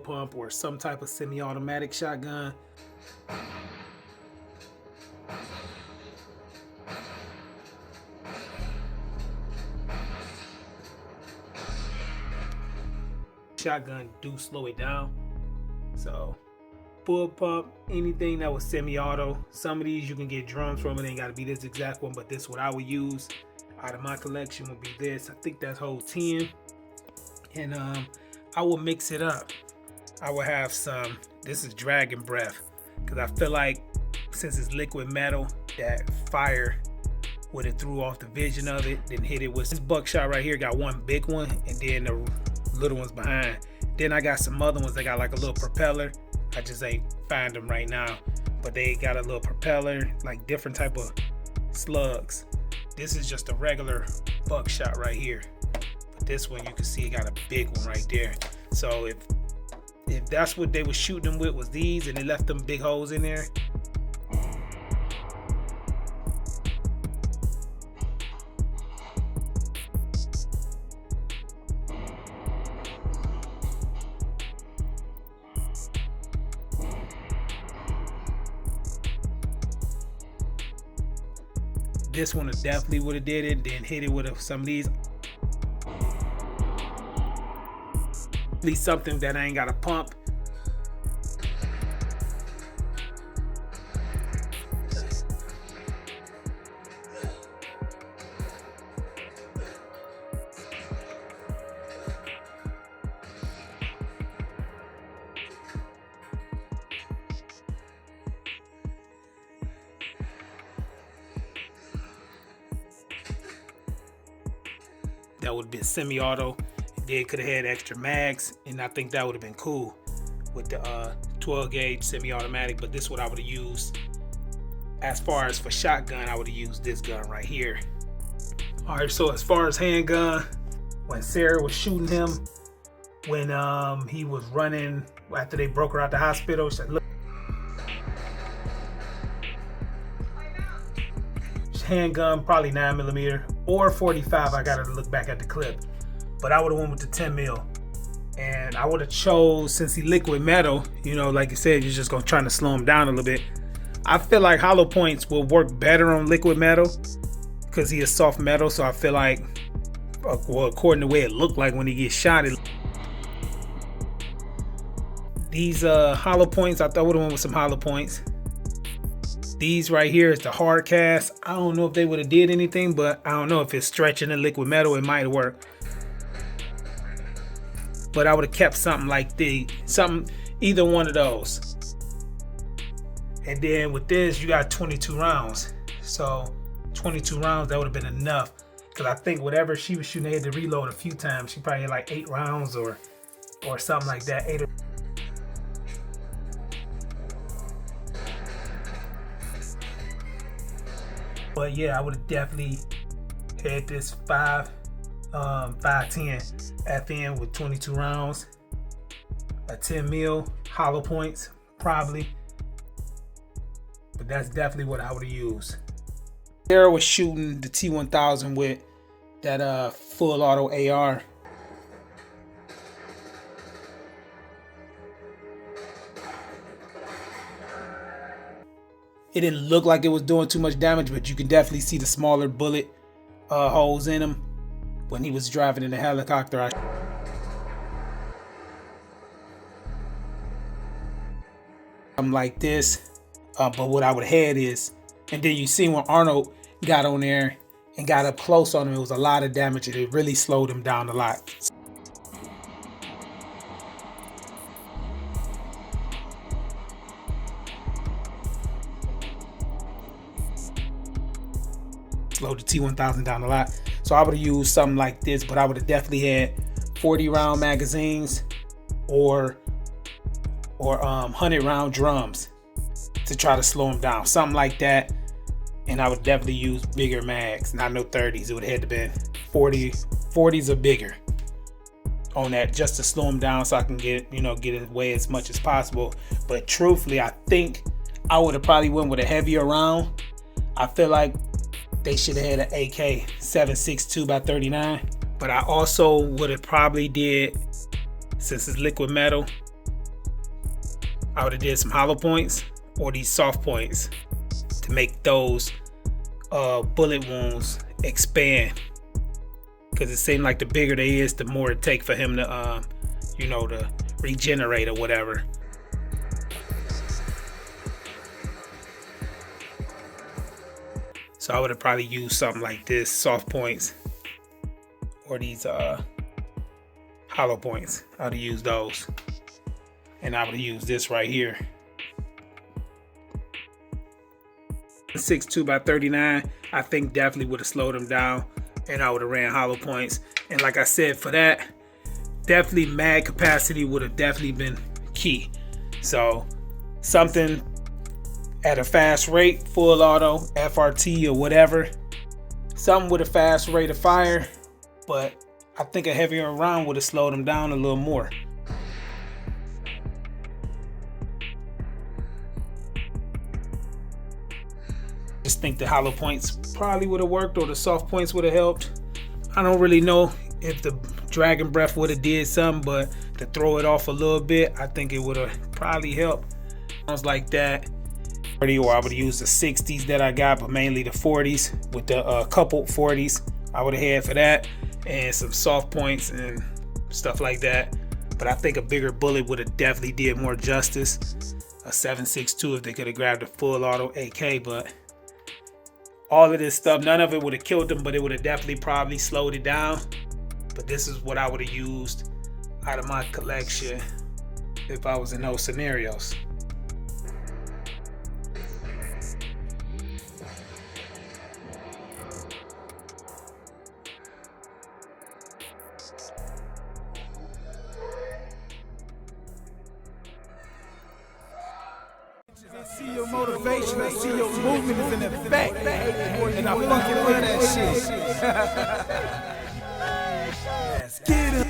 pump or some type of semi-automatic shotgun. Shotgun do slow it down. So full pump, anything that was semi-auto. Some of these you can get drums from. It ain't got to be this exact one, but this what I would use out of my collection would be this. I think that's hole 10. And I will mix it up. I will have some, this is Dragon Breath, because I feel like since it's liquid metal, that fire would have threw off the vision of it, then hit it with this buckshot right here. Got one big one and then the little ones behind. Then I got some other ones that got like a little propeller. I just ain't find them right now, but they got a little propeller, like different type of slugs. This is just a regular buckshot right here, but this one you can see it got a big one right there. So if that's what they were shooting them with was these, and they left them big holes in there, this one definitely would have did it. Then hit it with some of these. At least something that I ain't got to pump. That would have been semi-auto. Then could have had extra mags, and I think that would have been cool with the 12 gauge semi-automatic. But this is what I would have used. As far as for shotgun, I would have used this gun right here. All right, so as far as handgun, when Sarah was shooting him, when he was running after they broke her out the hospital, she said, look, handgun probably 9mm or 45. I gotta look back at the clip, but I would have went with the 10 mil, and I would have chose, since he liquid metal, you know, like you said, you're just gonna try to slow him down a little bit. I feel like hollow points will work better on liquid metal because he is soft metal. So I feel like, well, according to the way it looked like when he gets shot, these hollow points, I thought I would have went with some hollow points. These right here is the hard cast. I don't know if they would have did anything, but I don't know if it's stretching the liquid metal, it might work. But I would have kept something like either one of those. And then with this, you got 22 rounds. So 22 rounds, that would have been enough. Because I think whatever she was shooting, they had to reload a few times. She probably had like 8 rounds or something like that. 8 or But yeah, I would have definitely had this 510 FN with 22 rounds, a 10 mil hollow points probably, but that's definitely what I would have used. Sarah was shooting the T1000 with that full auto AR. It didn't look like it was doing too much damage, but you can definitely see the smaller bullet holes in him when he was driving in the helicopter. I'm like this, but what I would have had is, and then you see when Arnold got on there and got up close on him, it was a lot of damage, and it really slowed him down a lot. Slowed the T1000 down a lot. So I would have used something like this, but I would have definitely had 40 round magazines or 100 round drums to try to slow him down, something like that. And I would definitely use bigger mags, not no 30s. It would have had to been 40s or bigger on that, just to slow him down so I can get away as much as possible. But truthfully, I think I would have probably went with a heavier round. I feel like they should have had an AK 7.62 by 39. But I also would have probably did, since it's liquid metal, I would have did some hollow points or these soft points to make those bullet wounds expand. Because it seemed like the bigger they is, the more it take for him to, you know, to regenerate or whatever. So I would have probably used something like this, soft points, or these hollow points. I would have used those. And I would have used this right here. 6.2 by 39, I think definitely would have slowed him down, and I would have ran hollow points. And like I said, for that, definitely mag capacity would have definitely been key. So something at a fast rate, full auto, FRT or whatever, something with a fast rate of fire, but I think a heavier round would have slowed him down a little more. Just think the hollow points probably would have worked, or the soft points would have helped. I don't really know if the dragon breath would have did something, but to throw it off a little bit, I think it would have probably helped. Sounds like that. Or I would use the 60s that I got, but mainly the 40s with the coupled 40s I would have had for that, and some soft points and stuff like that. But I think a bigger bullet would have definitely did more justice. A 7.62 if they could have grabbed a full auto AK, but all of this stuff, none of it would have killed them, but it would have definitely probably slowed it down. But this is what I would have used out of my collection if I was in those scenarios. I see your motivation, I see your movement is in effect, and I fucking love that shit. Let's get it.